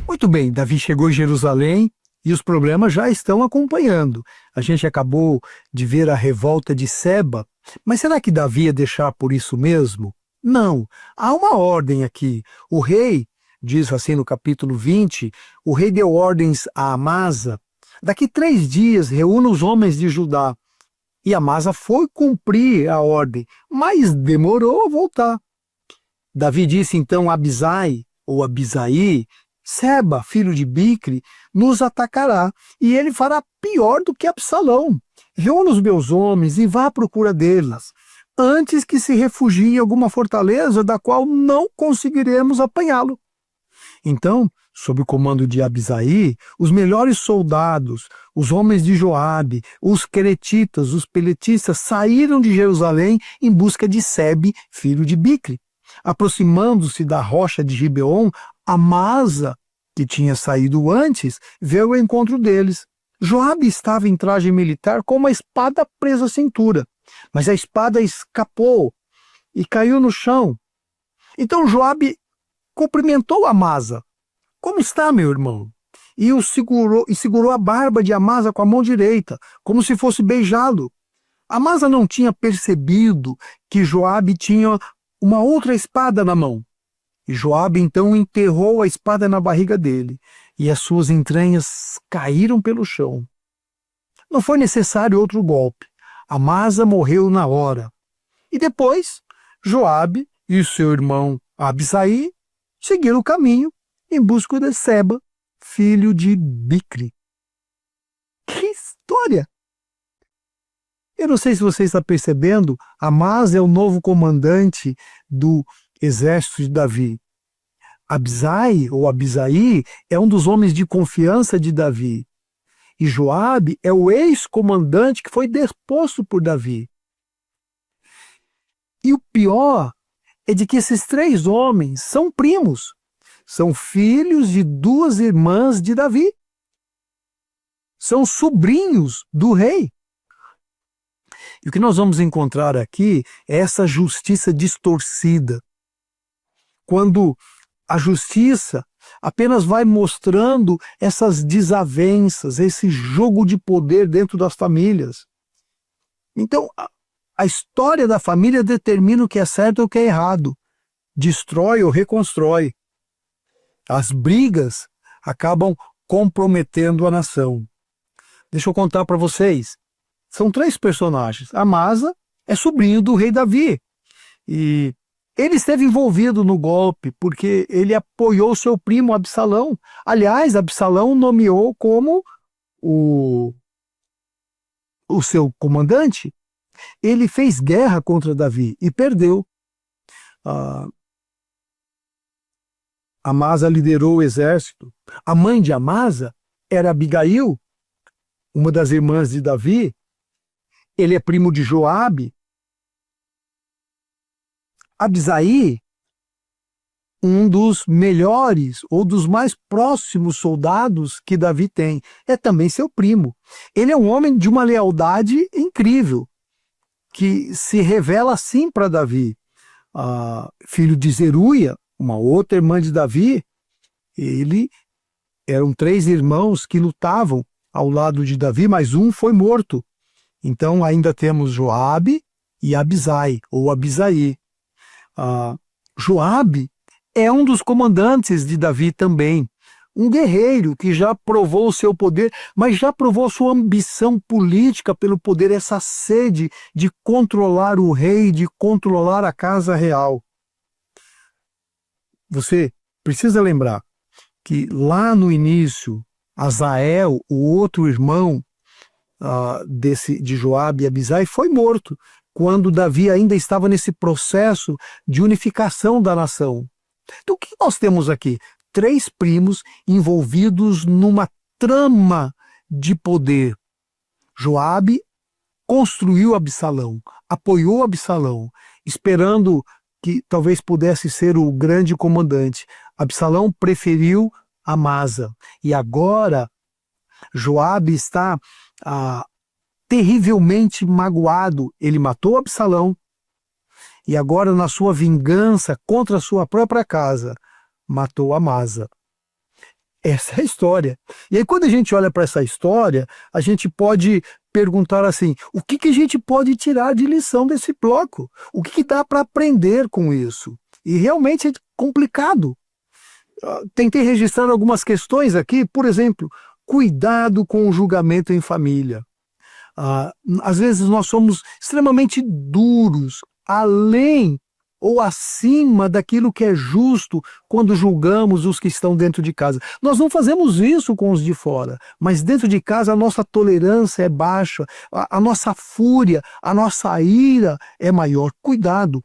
Muito bem, Davi chegou em Jerusalém e os problemas já estão acompanhando. A gente acabou de ver a revolta de Seba, mas será que Davi ia deixar por isso mesmo? Não, há uma ordem aqui. O rei, diz assim no capítulo 20, o rei deu ordens a Amasa: daqui 3 dias reúna os homens de Judá. E Amasa foi cumprir a ordem, mas demorou a voltar. Davi disse então a Abisai, ou Abisai: Seba, filho de Bicre, nos atacará, e ele fará pior do que Absalão. Reúna os meus homens e vá à procura deles, antes que se refugie em alguma fortaleza da qual não conseguiremos apanhá-lo. Então, sob o comando de Abisai, os melhores soldados, os homens de Joabe, os queretitas, os peletistas, saíram de Jerusalém em busca de Sebe, filho de Bicre. Aproximando-se da rocha de Gibeon, Amasa, que tinha saído antes, veio ao encontro deles. Joabe estava em traje militar com uma espada presa à cintura, mas a espada escapou e caiu no chão. Então Joabe cumprimentou Amasa. Como está, meu irmão? E segurou a barba de Amasa com a mão direita, como se fosse beijá-lo. Amasa não tinha percebido que Joabe tinha uma outra espada na mão. E Joabe então enterrou a espada na barriga dele, e as suas entranhas caíram pelo chão. Não foi necessário outro golpe. Amasa morreu na hora. E depois, Joabe e seu irmão Abisai seguiram o caminho em busca de Seba, filho de Bicre. Que história! Eu não sei se você está percebendo, Amasa é o novo comandante do exército de Davi. Abisai, ou Abisai, é um dos homens de confiança de Davi. E Joabe é o ex-comandante que foi deposto por Davi. E o pior é de que esses 3 homens são primos. São filhos de 2 irmãs de Davi. São sobrinhos do rei. E o que nós vamos encontrar aqui é essa justiça distorcida. Quando a justiça apenas vai mostrando essas desavenças, esse jogo de poder dentro das famílias. Então, a história da família determina o que é certo e o que é errado. Destrói ou reconstrói. As brigas acabam comprometendo a nação. Deixa eu contar para vocês. São 3 personagens. Amasa é sobrinho do rei Davi. E ele esteve envolvido no golpe porque ele apoiou seu primo Absalão. Aliás, Absalão nomeou como o seu comandante. Ele fez guerra contra Davi e perdeu. Amasa liderou o exército. A mãe de Amasa era Abigail, uma das irmãs de Davi. Ele é primo de Joabe. Abisai, um dos melhores ou dos mais próximos soldados que Davi tem, é também seu primo. Ele é um homem de uma lealdade incrível, que se revela assim para Davi. Filho de Zeruia, uma outra irmã de Davi, eram 3 irmãos que lutavam ao lado de Davi, mas um foi morto. Então ainda temos Joabe e Abisai, ou Abisai. Joabe é um dos comandantes de Davi também. Um guerreiro que já provou o seu poder, mas já provou sua ambição política pelo poder, essa sede de controlar o rei, de controlar a casa real. Você precisa lembrar que lá no início, Azael, o outro irmão de Joabe e Abisai, foi morto, quando Davi ainda estava nesse processo de unificação da nação. Então o que nós temos aqui? 3 primos envolvidos numa trama de poder. Joabe construiu Absalão, apoiou Absalão, esperando que talvez pudesse ser o grande comandante. Absalão preferiu Amasa. E agora Joabe está terrivelmente magoado. Ele matou Absalão e agora, na sua vingança contra a sua própria casa, matou Amasa. Essa é a história. E aí, quando a gente olha para essa história, a gente pode perguntar assim: o que que a gente pode tirar de lição desse bloco? O que que dá para aprender com isso? E realmente é complicado. Tentei registrar algumas questões aqui, por exemplo, cuidado com o julgamento em família. Às vezes nós somos extremamente duros, além ou acima daquilo que é justo quando julgamos os que estão dentro de casa. Nós não fazemos isso com os de fora, mas dentro de casa a nossa tolerância é baixa, a nossa fúria, a nossa ira é maior. Cuidado!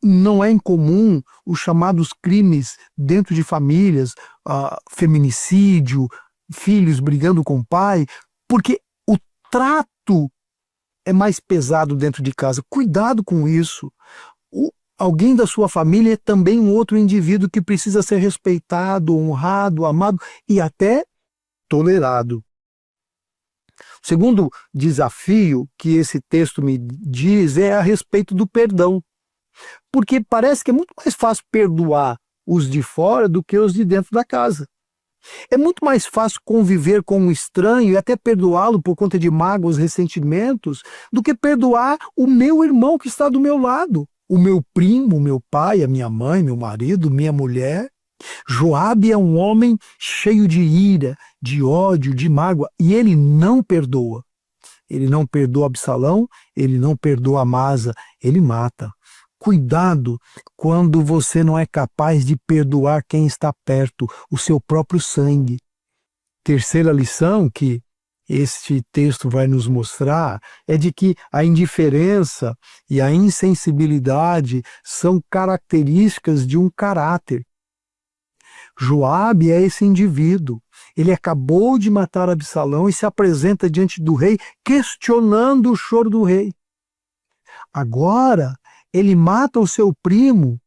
Não é incomum os chamados crimes dentro de famílias, feminicídio, filhos brigando com o pai, porque o trato é mais pesado dentro de casa. Cuidado com isso. Alguém da sua família é também um outro indivíduo que precisa ser respeitado, honrado, amado e até tolerado. O segundo desafio que esse texto me diz é a respeito do perdão. Porque parece que é muito mais fácil perdoar os de fora do que os de dentro da casa. É muito mais fácil conviver com um estranho e até perdoá-lo por conta de mágoas, ressentimentos, do que perdoar o meu irmão que está do meu lado, o meu primo, o meu pai, a minha mãe, meu marido, minha mulher. Joabe é um homem cheio de ira, de ódio, de mágoa, e ele não perdoa. Ele não perdoa Absalão, ele não perdoa Amasa, ele mata. Cuidado quando você não é capaz de perdoar quem está perto, o seu próprio sangue. Terceira lição que este texto vai nos mostrar é de que a indiferença e a insensibilidade são características de um caráter. Joabe é esse indivíduo. Ele acabou de matar Absalão e se apresenta diante do rei questionando o choro do rei. Agora, ele mata o seu primo,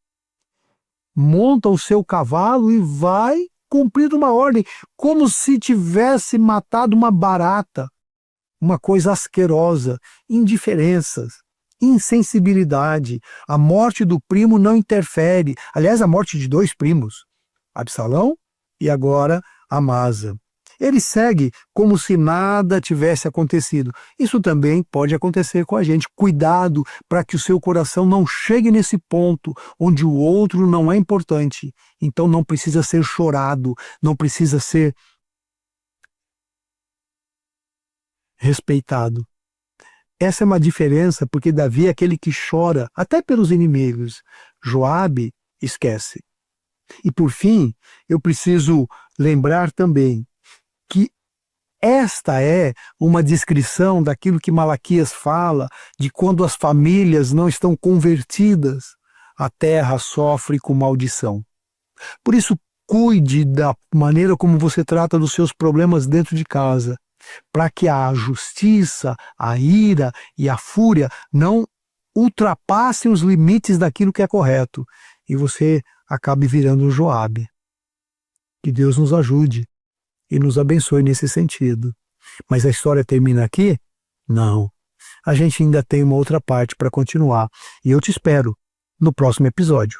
monta o seu cavalo e vai cumprir uma ordem, como se tivesse matado uma barata, uma coisa asquerosa, indiferenças, insensibilidade. A morte do primo não interfere. Aliás, a morte de dois primos, Absalão e agora Amasa. Ele segue como se nada tivesse acontecido. Isso também pode acontecer com a gente. Cuidado para que o seu coração não chegue nesse ponto onde o outro não é importante. Então não precisa ser chorado, não precisa ser respeitado. Essa é uma diferença, porque Davi é aquele que chora até pelos inimigos. Joabe esquece. E por fim, eu preciso lembrar também que esta é uma descrição daquilo que Malaquias fala, de quando as famílias não estão convertidas, a terra sofre com maldição. Por isso, cuide da maneira como você trata dos seus problemas dentro de casa, para que a justiça, a ira e a fúria não ultrapassem os limites daquilo que é correto, e você acabe virando um Joabe. Que Deus nos ajude e nos abençoe nesse sentido. Mas a história termina aqui? Não. A gente ainda tem uma outra parte para continuar. E eu te espero no próximo episódio.